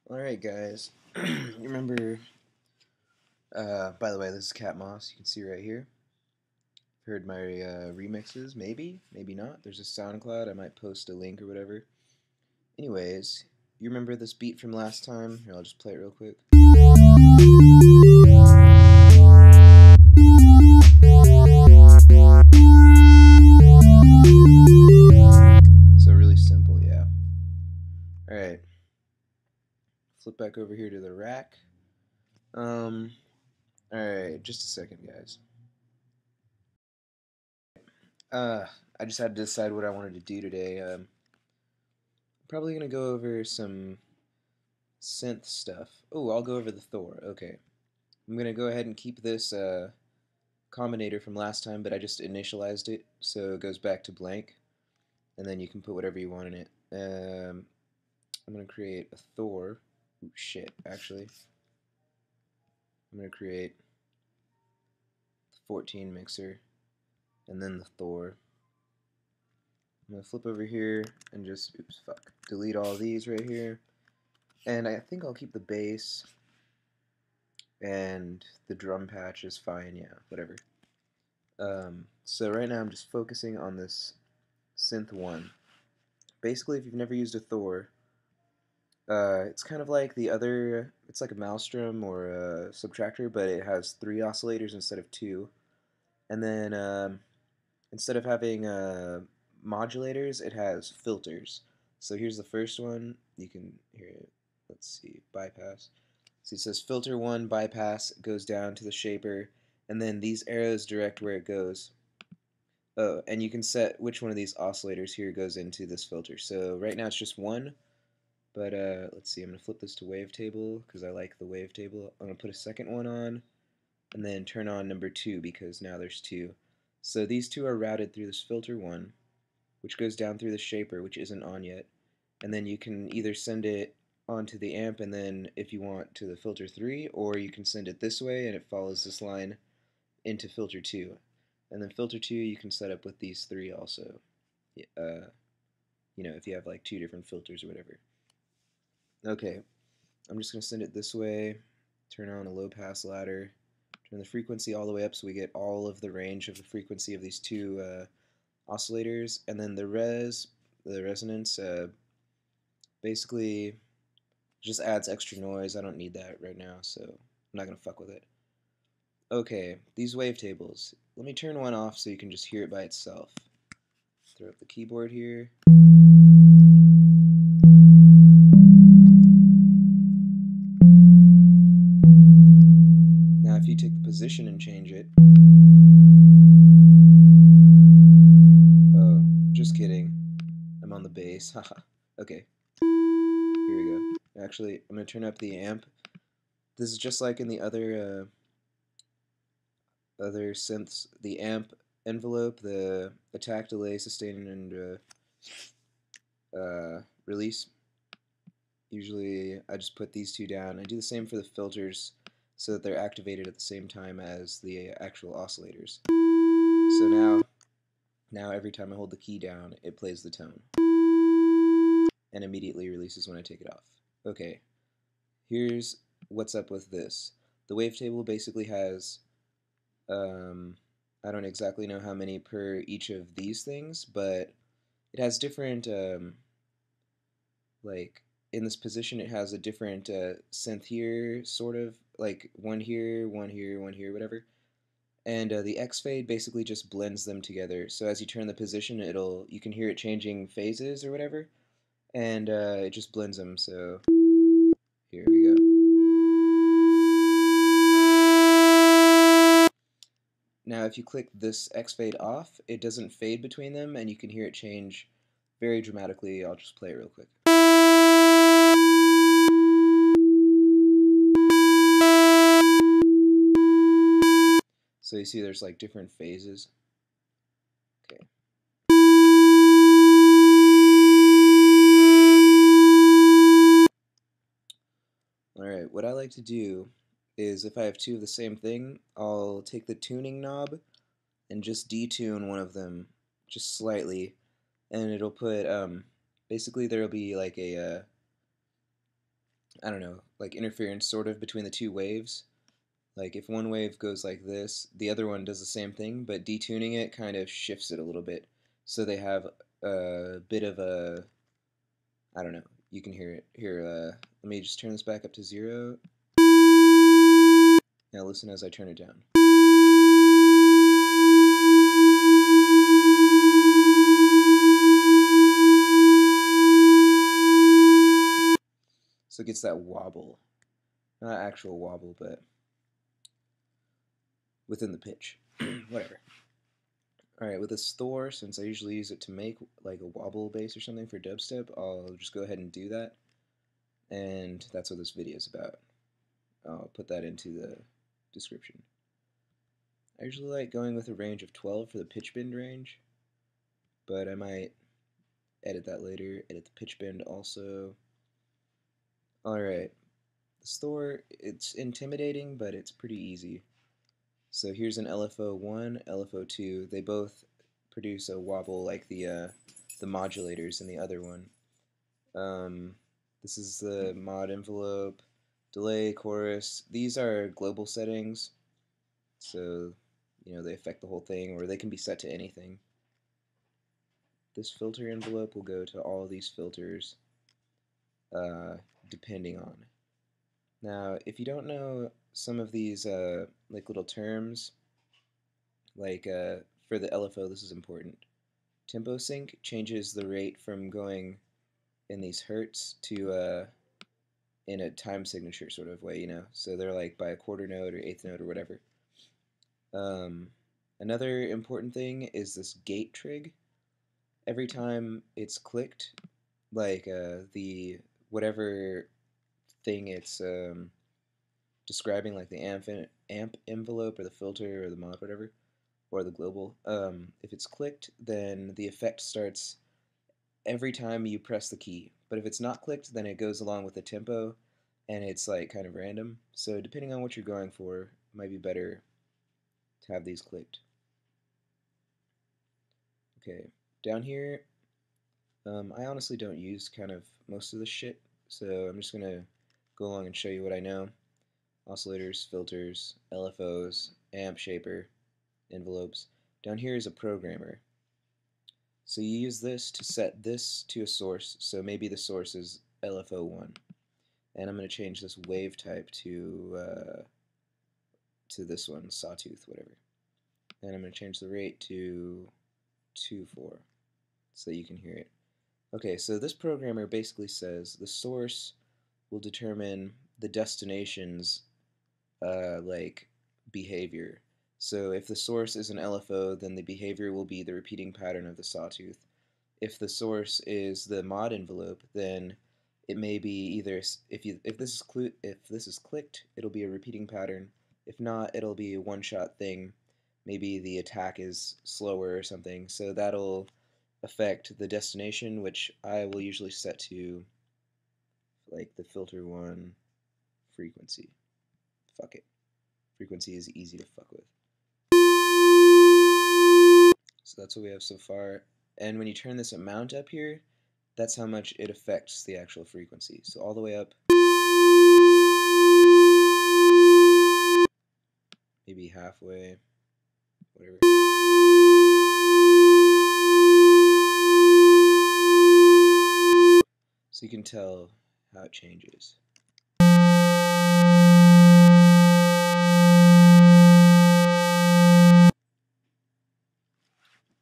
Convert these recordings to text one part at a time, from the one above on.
Alright guys, you remember, by the way, this is Katt Moss, you can see right here. Heard my remixes, maybe, maybe not. There's a SoundCloud, I might post a link or whatever. Anyways, you remember this beat from last time? Here, I'll just play it real quick. So really simple, yeah. Alright, flip back over here to the rack. Alright, just a second guys. I just had to decide what I wanted to do today. Probably gonna go over some synth stuff. Oh, I'll go over the Thor. Okay. I'm gonna go ahead and keep this combinator from last time, but I just initialized it, so it goes back to blank, and then you can put whatever you want in it. I'm gonna create a Thor. Ooh, shit, actually. I'm gonna create the 14 mixer, and then the Thor. I'm gonna flip over here and just, oops, fuck, delete all these right here. And I think I'll keep the bass, and the drum patch is fine, yeah, whatever. So right now I'm just focusing on this synth 1. Basically, if you've never used a Thor, it's kind of like the other, it's like a maelstrom or a subtractor, but it has 3 oscillators instead of 2. And then instead of having modulators, it has filters. So here's the first one. You can hear it. Let's see, bypass. So it says filter 1, bypass, goes down to the shaper, and then these arrows direct where it goes. Oh, and you can set which one of these oscillators here goes into this filter. So right now it's just 1, but let's see, I'm going to flip this to wavetable because I like the wavetable. I'm going to put a second one on, and then turn on number 2 because now there's 2. So these 2 are routed through this filter 1, which goes down through the shaper, which isn't on yet. And then you can either send it onto the amp and then, if you want, to the filter 3, or you can send it this way and it follows this line into filter 2. And then filter 2 you can set up with these 3 also. You know, if you have like 2 different filters or whatever. Okay, I'm just going to send it this way, turn on a low pass ladder, turn the frequency all the way up so we get all of the range of the frequency of these 2 oscillators, and then the resonance, basically just adds extra noise. I don't need that right now, so I'm not going to fuck with it. Okay, these wavetables. Let me turn one off so you can just hear it by itself. Throw up the keyboard here. Now if you take the position and change it... Oh, just kidding. I'm on the bass. Haha. Okay. Here we go. Actually, I'm going to turn up the amp. This is just like in the other synths. The amp envelope, the attack, delay, sustain, and release. Usually I just put these 2 down. I do the same for the filters so that they're activated at the same time as the actual oscillators. So now every time I hold the key down, it plays the tone. And immediately releases when I take it off. Okay, here's what's up with this. The wavetable basically has, I don't exactly know how many per each of these things, but it has different, like, in this position it has a different synth here, sort of, like one here, one here, one here, whatever. And the X fade basically just blends them together. So as you turn the position, you can hear it changing phases or whatever, and it just blends them. So here we go. Now if you click this X fade off, it doesn't fade between them, and you can hear it change very dramatically. I'll just play it real quick. So you see there's like different phases. Okay. Alright, what I like to do is if I have 2 of the same thing, I'll take the tuning knob and just detune one of them just slightly, and it'll put, basically there'll be like a I don't know, like interference sort of between the two waves. Like if one wave goes like this, the other one does the same thing, but detuning it kind of shifts it a little bit. So they have a bit of a, I don't know, you can hear it. Here, let me just turn this back up to 0. Now listen as I turn it down. So it gets that wobble. Not actual wobble, but within the pitch. Whatever. Alright, with this Thor, since I usually use it to make like a wobble bass or something for dubstep, I'll just go ahead and do that. And that's what this video is about. I'll put that into the description. I usually like going with a range of 12 for the pitch bend range, but I might edit that later, edit the pitch bend also. Alright, the Thor, it's intimidating, but it's pretty easy. So here's an LFO1, LFO2. They both produce a wobble like the modulators in the other one. This is the mod envelope, delay, chorus. These are global settings, so they affect the whole thing, or they can be set to anything. This filter envelope will go to all of these filters, depending on. Now, if you don't know some of these like little terms, like for the LFO, this is important. Tempo sync changes the rate from going in these hertz to in a time signature sort of way, So they're like by a quarter note or eighth note or whatever. Another important thing is this gate trig. Every time it's clicked, like the whatever thing it's describing, like the amp envelope or the filter or the mod, whatever, or the global, if it's clicked, then the effect starts every time you press the key. But if it's not clicked, then it goes along with the tempo, and it's like kind of random. So depending on what you're going for, it might be better to have these clicked. Okay, down here, I honestly don't use kind of most of this shit, so I'm just gonna go along and show you what I know. Oscillators, filters, LFOs, amp shaper, envelopes. Down here is a programmer. So you use this to set this to a source, so maybe the source is LFO1. And I'm going to change this wave type to this one, sawtooth, whatever. And I'm going to change the rate to 2/4 so you can hear it. Okay, so this programmer basically says the source will determine the destination's like behavior. So if the source is an LFO, then the behavior will be the repeating pattern of the sawtooth. If the source is the mod envelope, then it may be either if this is clicked, it'll be a repeating pattern. If not, it'll be a one-shot thing. Maybe the attack is slower or something. So that'll affect the destination, which I will usually set to like the filter 1 frequency. Fuck it. Frequency is easy to fuck with. So that's what we have so far. And when you turn this amount up here, that's how much it affects the actual frequency. So all the way up, maybe halfway, whatever. So you can tell how it changes.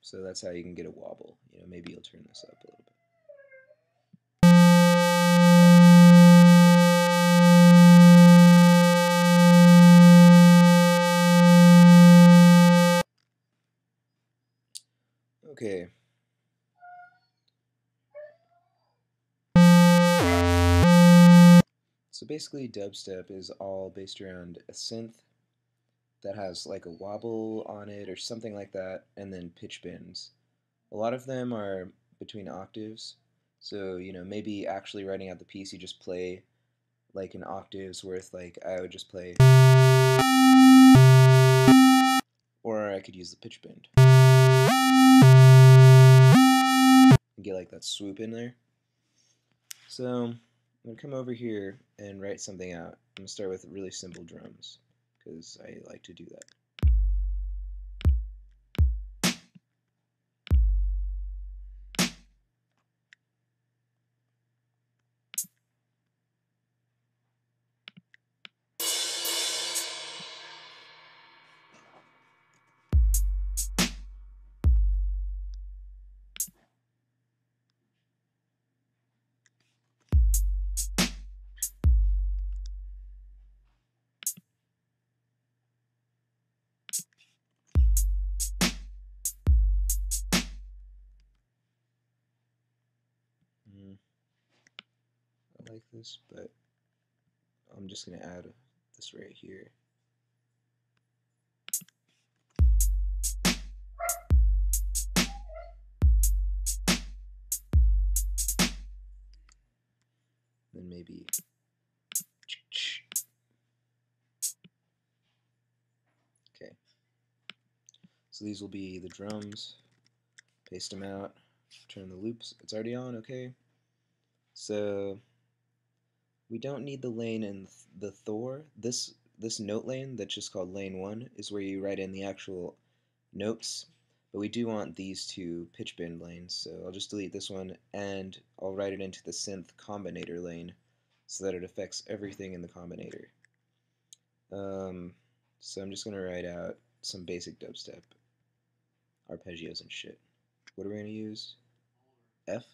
So that's how you can get a wobble. Maybe you'll turn this up a little bit. Okay. So basically dubstep is all based around a synth that has like a wobble on it or something like that, and then pitch bends. A lot of them are between octaves, so maybe actually writing out the piece you just play like an octave's worth, like I would just play, or I could use the pitch bend and get like that swoop in there. So I'm going to come over here and write something out. I'm going to start with really simple drums because I like to do that. I like this, but I'm just going to add this right here. Then maybe okay. So these will be the drums. Paste them out. Turn the loops. It's already on, okay. So we don't need the lane in the Thor. This note lane that's just called lane 1 is where you write in the actual notes, but we do want these two pitch bend lanes, so I'll just delete this one and I'll write it into the synth combinator lane so that it affects everything in the combinator. So I'm just going to write out some basic dubstep, arpeggios and shit. What are we going to use? F?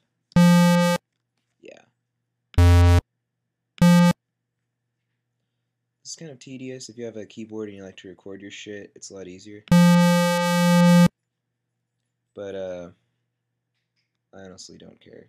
Yeah. This is kind of tedious. If you have a keyboard and you like to record your shit, it's a lot easier. But I honestly don't care.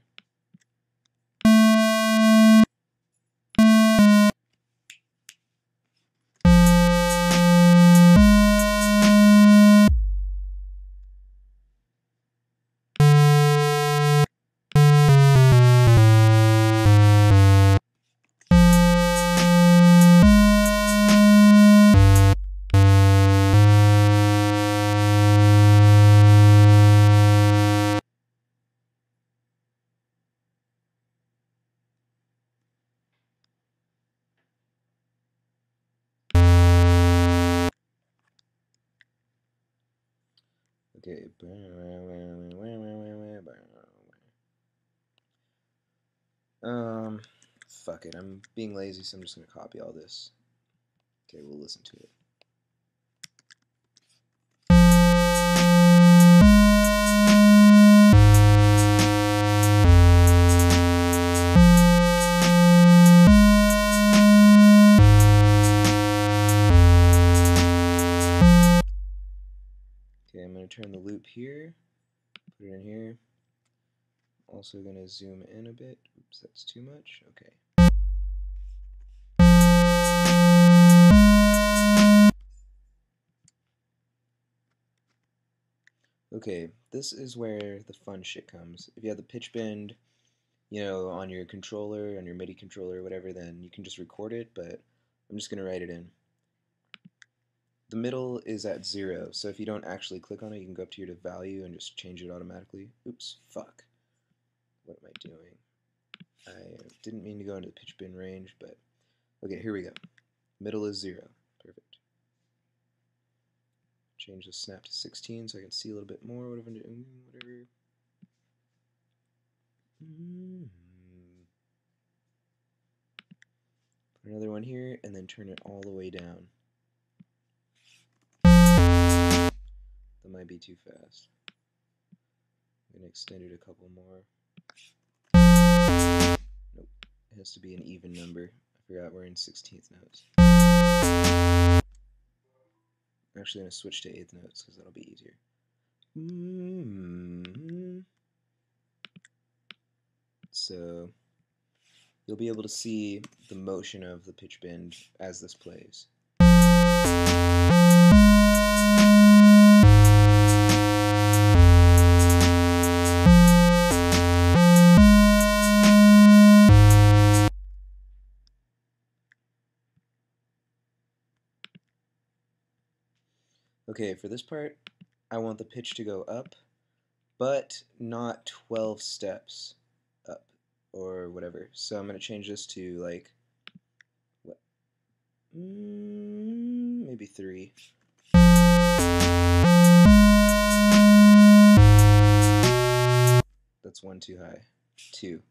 Okay. Fuck it. I'm being lazy, so I'm just gonna copy all this. Okay, we'll listen to it. Okay, I'm gonna turn the loop here, put it in here. Also gonna zoom in a bit. Oops, that's too much. Okay. Okay, this is where the fun shit comes. If you have the pitch bend, you know, on your controller, on your MIDI controller or whatever, then you can just record it, but I'm just gonna write it in. The middle is at 0, so if you don't actually click on it, you can go up to your value and just change it automatically. Oops, fuck. What am I doing? I didn't mean to go into the pitch bend range, but okay, here we go. Middle is 0. Perfect. Change the snap to 16 so I can see a little bit more. What I'm doing, whatever. Put another one here, and then turn it all the way down. That might be too fast. I'm going to extend it a couple more. Nope. It has to be an even number. I forgot we're in 16th notes. I'm actually going to switch to 8th notes because that'll be easier. So you'll be able to see the motion of the pitch bend as this plays. Okay, for this part, I want the pitch to go up, but not 12 steps up. or whatever. So I'm going to change this to like, what? Maybe 3. That's 1 too high. 2.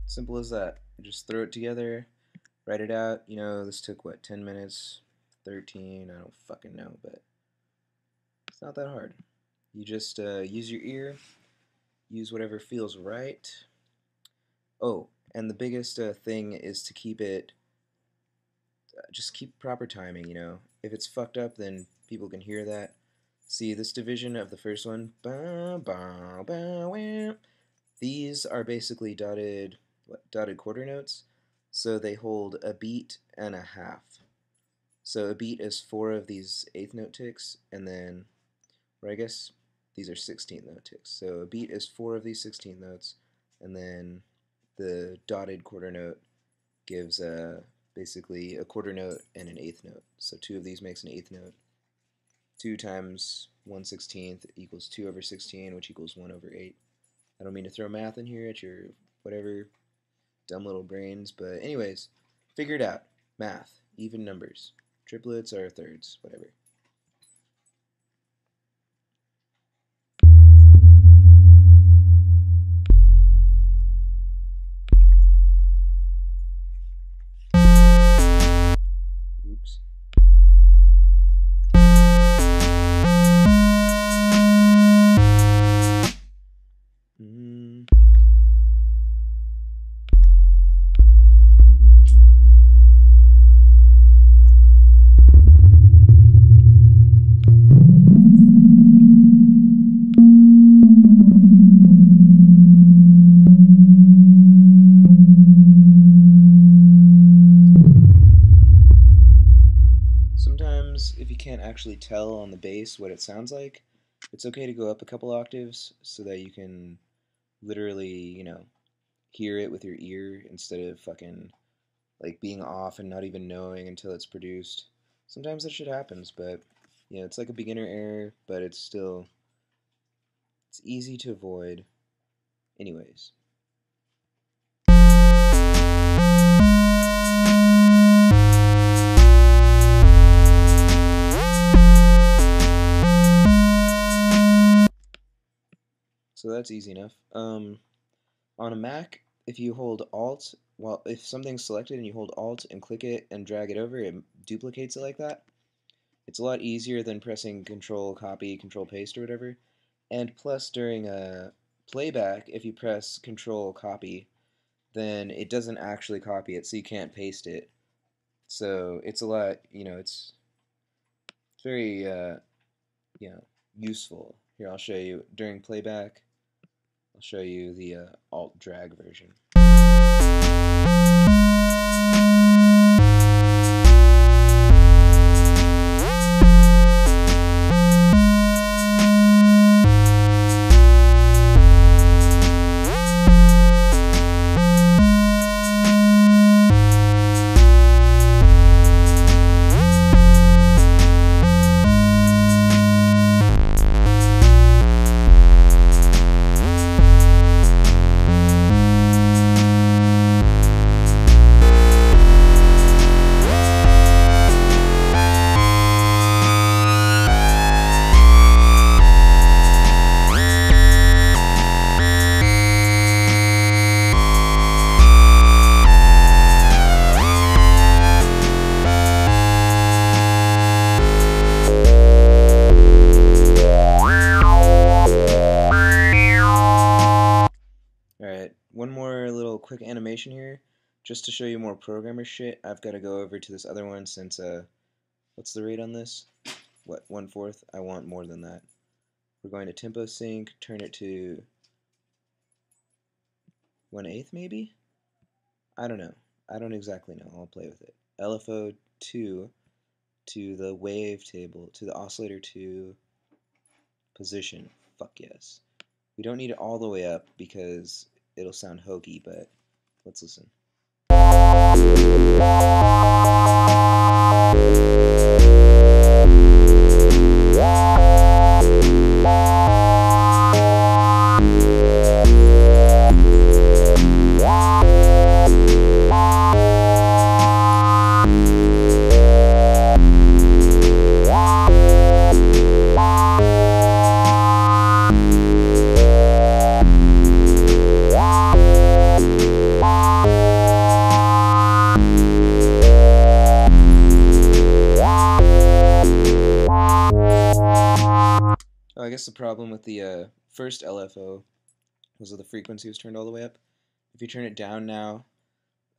Simple as that. Just throw it together, write it out. You know, this took what, 10 minutes? 13? I don't fucking know, but it's not that hard. You just use your ear, use whatever feels right. Oh, and the biggest thing is to keep it, just keep proper timing, you know. If it's fucked up, then people can hear that. See, this division of the first one, these are basically dotted quarter notes, so they hold a beat and a half. So a beat is 4 of these 8th note ticks, and then, or I guess these are 16th note ticks. So a beat is 4 of these 16th notes, and then the dotted quarter note gives basically a quarter note and an 8th note. So 2 of these makes an 8th note. 2 times 1/16 equals 2 over 16, which equals 1 over 8. I don't mean to throw math in here at your whatever dumb little brains, but anyways, figure it out. Math, even numbers. Triplets are thirds, whatever. Oops. Sometimes, if you can't actually tell on the bass what it sounds like, it's okay to go up a couple octaves so that you can literally, you know, hear it with your ear instead of fucking like being off and not even knowing until it's produced. Sometimes that shit happens, but yeah, it's like a beginner error, but it's still, it's easy to avoid. Anyways. So that's easy enough. On a Mac, if you hold Alt, well, if something's selected and you hold Alt and click it and drag it over, it duplicates it like that. It's a lot easier than pressing Control Copy, Control Paste, or whatever. And plus, during a playback, if you press Control Copy, then it doesn't actually copy it, so you can't paste it. So it's a lot, you know, it's very, you know, useful. Here, I'll show you during playback. I'll show you the alt drag version. one more little quick animation here. Just to show you more programmer shit, I've got to go over to this other one since, what's the rate on this? What, 1/4? I want more than that. We're going to tempo sync, turn it to 1/8 maybe? I don't know. I don't exactly know. I'll play with it. LFO 2 to the wave table, to the oscillator 2 position. Fuck yes. We don't need it all the way up because it'll sound hokey, but let's listen. I guess the problem with the first LFO was that the frequency was turned all the way up. If you turn it down now,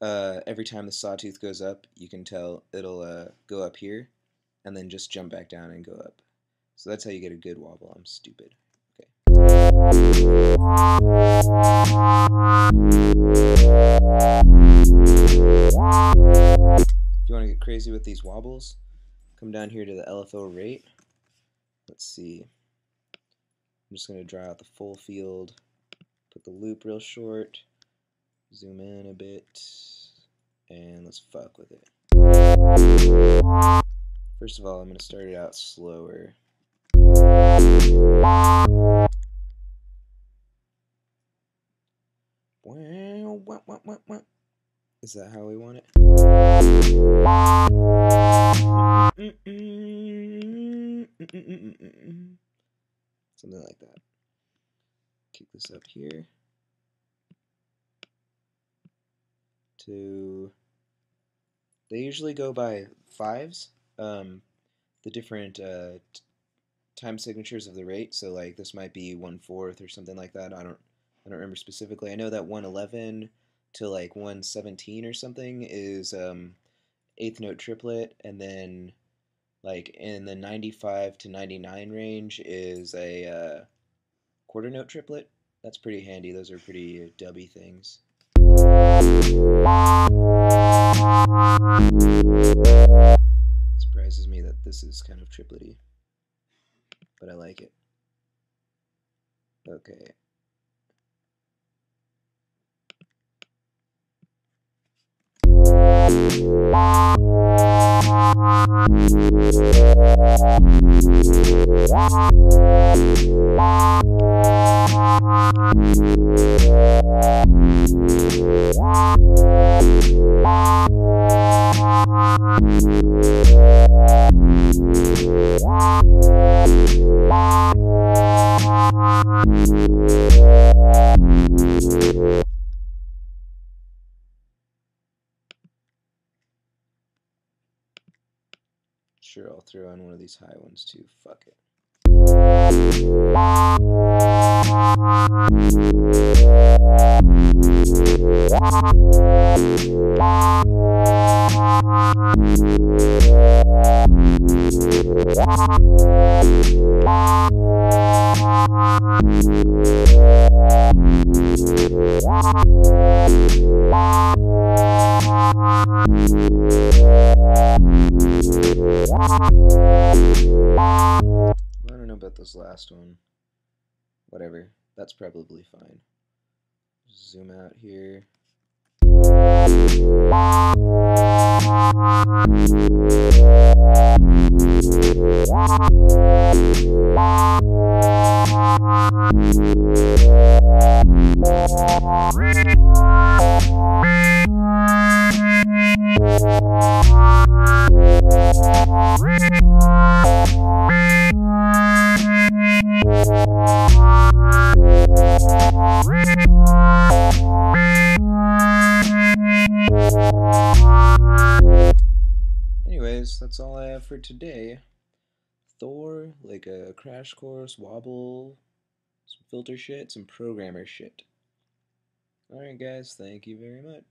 every time the sawtooth goes up, you can tell it'll go up here, and then just jump back down and go up. So that's how you get a good wobble. I'm stupid. Okay. If you want to get crazy with these wobbles, come down here to the LFO rate. Let's see. I'm just going to draw out the full field, put the loop real short, zoom in a bit, and let's fuck with it. First of all, I'm going to start it out slower. Is that how we want it? Something like that. Kick this up here to. They usually go by fives. The different time signatures of the rate. So like this might be 1/4 or something like that. I don't remember specifically. I know that 111 to like 117 or something is eighth note triplet, and then like in the 95 to 99 range is a quarter note triplet. That's pretty handy. Those are pretty dubby things. It surprises me that this is kind of triplety, but I like it. Okay. Sure, I'll throw in one of these high ones too. Fuck it. I don't know about this last one. Whatever. That's probably fine. Zoom out here. Anyways, that's all I have for today. Thor, like a crash course, wobble, some filter shit, some programmer shit. Alright guys, thank you very much.